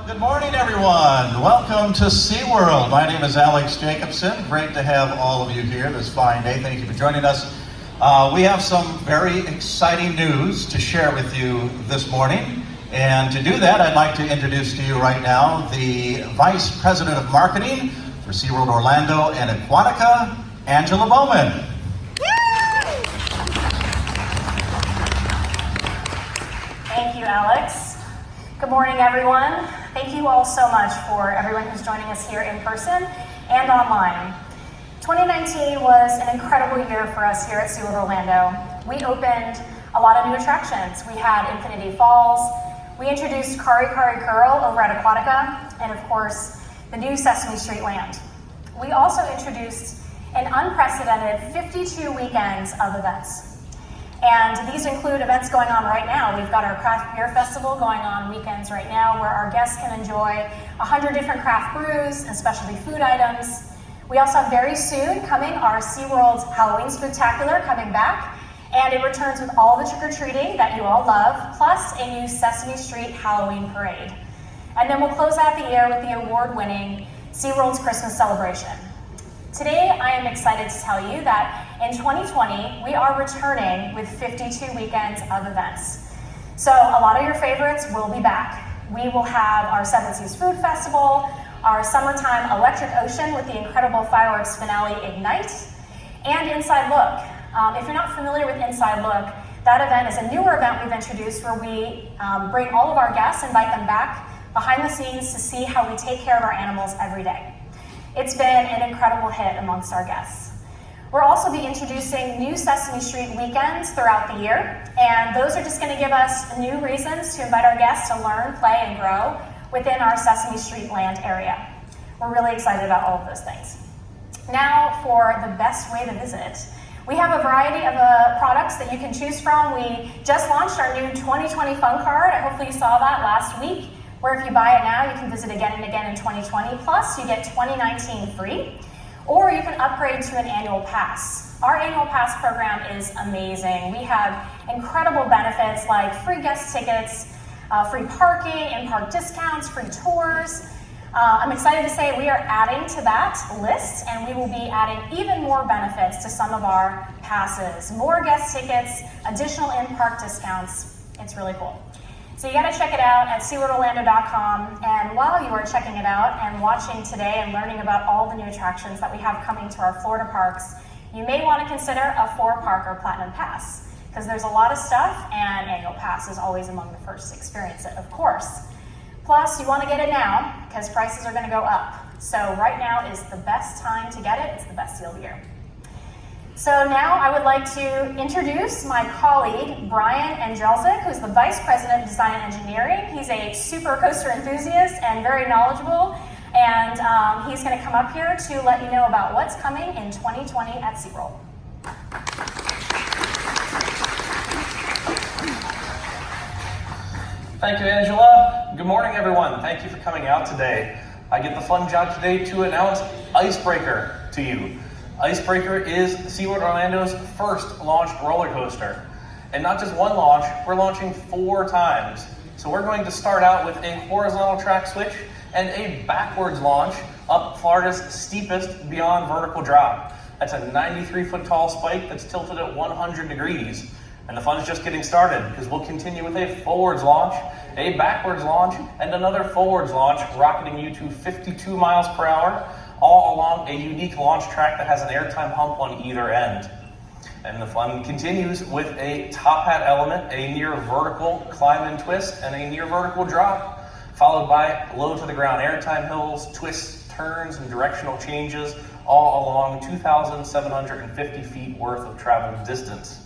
Good morning, everyone. Welcome to SeaWorld. My name is Alex Jacobson. Great to have all of you here this fine day. Thank you for joining us. We have some very exciting news to share with you this morning. And to do that, I'd like to introduce to you right now the Vice President of Marketing for SeaWorld Orlando and Aquatica, Angela Bowman. Thank you, Alex. Good morning, everyone. Thank you all so much for everyone who's joining us here in person and online. 2019 was an incredible year for us here at SeaWorld Orlando. We opened a lot of new attractions. We had Infinity Falls, we introduced Kari Kari Curl over at Aquatica, and of course, the new Sesame Street Land. We also introduced an unprecedented 52 weekends of events. And these include events going on right now. We've got our craft beer festival going on weekends right now where our guests can enjoy 100 different craft brews and specialty food items. We also have very soon coming our SeaWorld Halloween Spooktacular coming back, and it returns with all the trick-or-treating that you all love, plus a new Sesame Street Halloween parade. And then we'll close out the year with the award-winning SeaWorld's Christmas celebration. Today, I am excited to tell you that in 2020, we are returning with 52 weekends of events. So a lot of your favorites will be back. We will have our Seven Seas Food Festival, our summertime Electric Ocean with the incredible fireworks finale Ignite, and Inside Look. If you're not familiar with Inside Look, that event is a newer event we've introduced where we bring all of our guests, invite them back behind the scenes to see how we take care of our animals every day. It's been an incredible hit amongst our guests. We'll also be introducing new Sesame Street weekends throughout the year, and those are just going to give us new reasons to invite our guests to learn, play, and grow within our Sesame Street Land area. We're really excited about all of those things. Now for the best way to visit. We have a variety of products that you can choose from. We just launched our new 2020 Fun Card. Hopefully you saw that last week, where if you buy it now, you can visit again and again in 2020. Plus, you get 2019 free, or you can upgrade to an annual pass. Our annual pass program is amazing. We have incredible benefits like free guest tickets, free parking, in-park discounts, free tours. I'm excited to say we are adding to that list, and we will be adding even more benefits to some of our passes. More guest tickets, additional in-park discounts. It's really cool. So you got to check it out at SeaWorldOrlando.com, and while you are checking it out and watching today and learning about all the new attractions that we have coming to our Florida parks, you may want to consider a 4-park or Platinum Pass, because there's a lot of stuff, and annual pass is always among the first to experience it, of course. Plus, you want to get it now, because prices are going to go up. So right now is the best time to get it. It's the best deal of the year. So now I would like to introduce my colleague, Brian Angelzik, who's the Vice President of Design and Engineering. He's a super coaster enthusiast and very knowledgeable, and he's going to come up here to let you know about what's coming in 2020 at SeaWorld. Thank you, Angela. Good morning, everyone. Thank you for coming out today. I get the fun job today to announce Icebreaker to you. Icebreaker is SeaWorld Orlando's first launched roller coaster. And not just one launch, we're launching 4 times. So we're going to start out with a horizontal track switch and a backwards launch up Florida's steepest beyond vertical drop. That's a 93-foot tall spike that's tilted at 100 degrees. And the fun's just getting started, because we'll continue with a forwards launch, a backwards launch, and another forwards launch, rocketing you to 52 miles per hour, all along a unique launch track that has an airtime hump on either end. And the fun continues with a top hat element, a near vertical climb and twist, and a near vertical drop, followed by low to the ground airtime hills, twists, turns, and directional changes, all along 2,750 feet worth of traveled distance.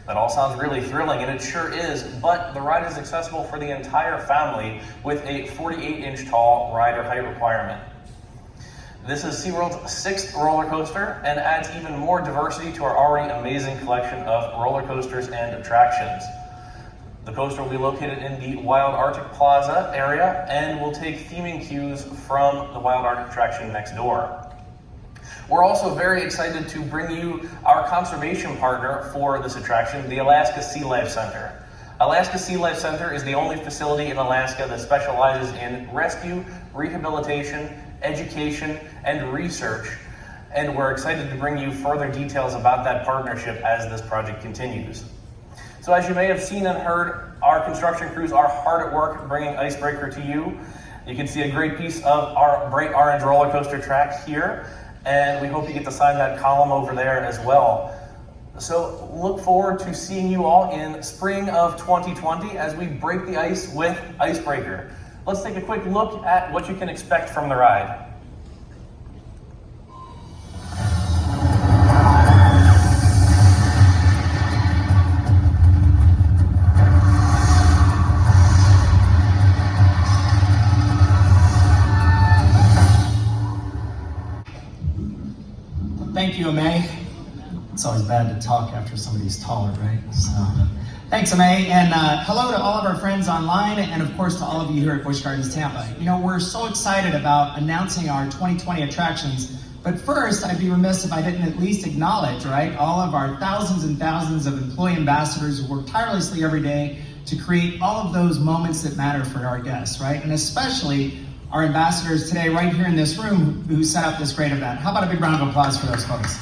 That all sounds really thrilling, and it sure is, but the ride is accessible for the entire family with a 48-inch tall rider height requirement. This is SeaWorld's 6th roller coaster and adds even more diversity to our already amazing collection of roller coasters and attractions. The coaster will be located in the Wild Arctic Plaza area and will take theming cues from the Wild Arctic attraction next door. We're also very excited to bring you our conservation partner for this attraction, the Alaska Sealife Center. Alaska Sealife Center is the only facility in Alaska that specializes in rescue, rehabilitation, education, and research. And we're excited to bring you further details about that partnership as this project continues. So as you may have seen and heard, our construction crews are hard at work bringing Icebreaker to you. You can see a great piece of our bright orange roller coaster track here, and we hope you get to sign that column over there as well. So look forward to seeing you all in spring of 2020 as we break the ice with Icebreaker. Let's take a quick look at what you can expect from the ride. Thank you, Amay. It's always bad to talk after somebody's taller, right? So, thanks, Amay, and hello to all of our friends online, and of course to all of you here at Busch Gardens Tampa. You know, we're so excited about announcing our 2020 attractions, but first, I'd be remiss if I didn't at least acknowledge, right, all of our thousands and thousands of employee ambassadors who work tirelessly every day to create all of those moments that matter for our guests, right? And especially our ambassadors today right here in this room who set up this great event. How about a big round of applause for those folks?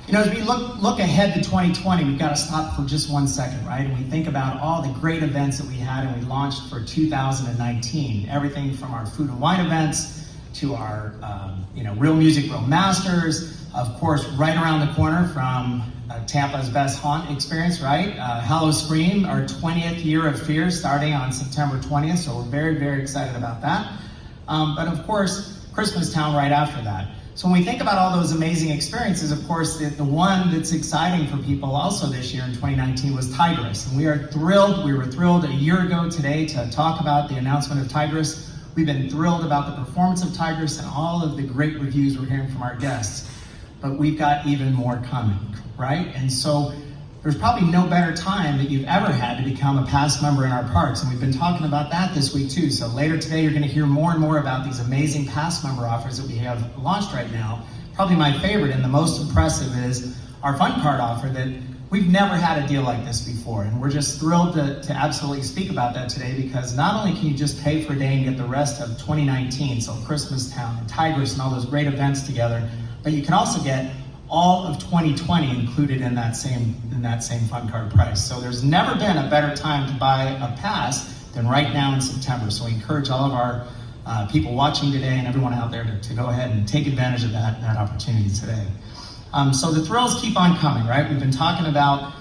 You know, as we look ahead to 2020, we've got to stop for just 1 second, right? And we think about all the great events that we had and we launched for 2019. Everything from our food and wine events to our, Real Music, Real Masters. Of course, right around the corner from Tampa's Best Haunt experience, right? Hallow Scream, our 20th year of Fear, starting on September 20th. So we're very, very excited about that. But of course, Christmas Town right after that. So when we think about all those amazing experiences, of course, the one that's exciting for people also this year in 2019 was Tigris. And we were thrilled a year ago today to talk about the announcement of Tigris. We've been thrilled about the performance of Tigris and all of the great reviews we're hearing from our guests. But we've got even more coming, right? And so there's probably no better time that you've ever had to become a past member in our parks. And we've been talking about that this week too. So later today, you're gonna hear more and more about these amazing past member offers that we have launched right now. Probably my favorite and the most impressive is our fun card offer that we've never had a deal like this before. And we're just thrilled to absolutely speak about that today, because not only can you just pay for a day and get the rest of 2019, so Christmas Town and Tigris and all those great events together, but you can also get all of 2020 included in that same fun card price. So there's never been a better time to buy a pass than right now in September. So we encourage all of our people watching today and everyone out there to go ahead and take advantage of that opportunity today. So the thrills keep on coming, right? We've been talking about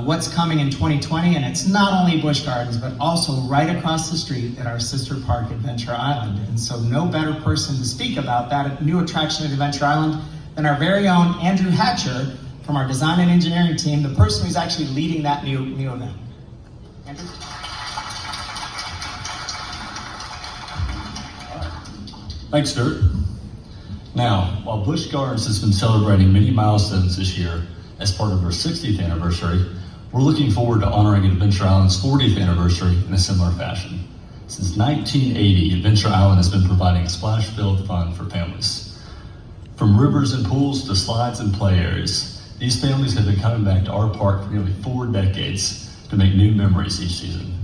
what's coming in 2020, and it's not only Busch Gardens, but also right across the street at our sister park, Adventure Island. And so no better person to speak about that new attraction at Adventure Island than our very own Andrew Hatcher from our design and engineering team, the person who's actually leading that new event. Andrew? Thanks, Stuart. Now, while Busch Gardens has been celebrating many milestones this year as part of our 60th anniversary, we're looking forward to honoring Adventure Island's 40th anniversary in a similar fashion. Since 1980, Adventure Island has been providing splash-filled fun for families. From rivers and pools to slides and play areas, these families have been coming back to our park for nearly 4 decades to make new memories each season.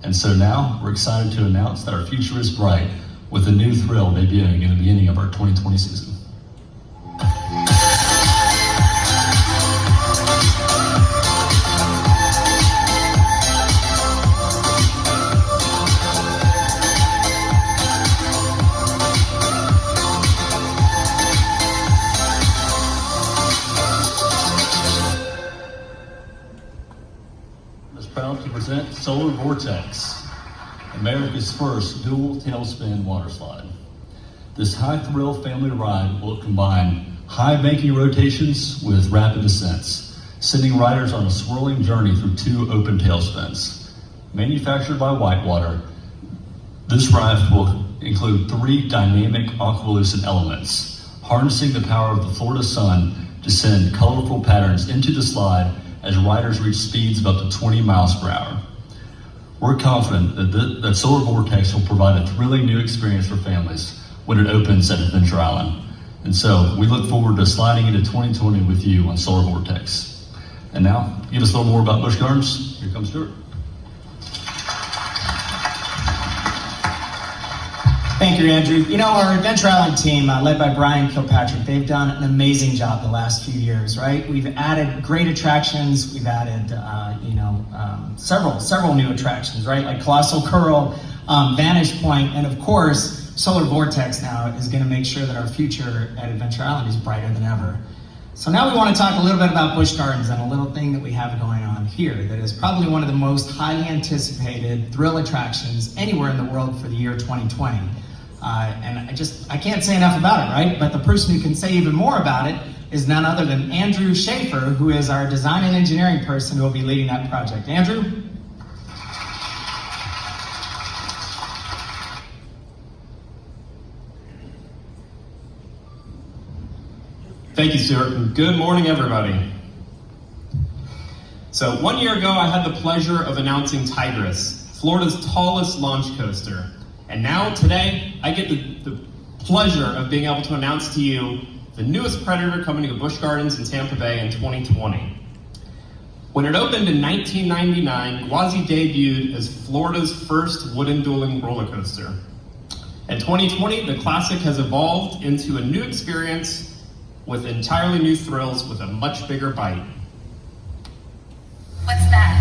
And so now, we're excited to announce that our future is bright with a new thrill debuting in the beginning of our 2020 season. Proud to present Solar Vortex, America's first dual tailspin water slide. This high-thrill family ride will combine high banking rotations with rapid descents, sending riders on a swirling journey through 2 open tailspins. Manufactured by Whitewater, this raft will include 3 dynamic aqualucent elements, harnessing the power of the Florida sun to send colorful patterns into the slide as riders reach speeds of up to 20 miles per hour. We're confident that Solar Vortex will provide a thrilling new experience for families when it opens at Adventure Island. And so we look forward to sliding into 2020 with you on Solar Vortex. And now, give us a little more about Busch Gardens. Here comes Stuart. Thank you, Andrew. You know, our Adventure Island team, led by Brian Kilpatrick, they've done an amazing job the last few years, right? We've added great attractions. We've added, several new attractions, right? Like Colossal Curl, Vantage Point, and of course, Solar Vortex now is going to make sure that our future at Adventure Island is brighter than ever. So now we want to talk a little bit about Busch Gardens and a little thing that we have going on here that is probably one of the most highly anticipated thrill attractions anywhere in the world for the year 2020. And I can't say enough about it, right? But the person who can say even more about it is none other than Andrew Schaefer, who is our design and engineering person who will be leading that project. Andrew? Thank you, Stuart, and good morning, everybody. So 1 year ago, I had the pleasure of announcing Tigris, Florida's tallest launch coaster. And now, today, I get the pleasure of being able to announce to you the newest Predator coming to Busch Gardens in Tampa Bay in 2020. When it opened in 1999, Gwazi debuted as Florida's first wooden dueling roller coaster. In 2020, the classic has evolved into a new experience with entirely new thrills with a much bigger bite. What's that?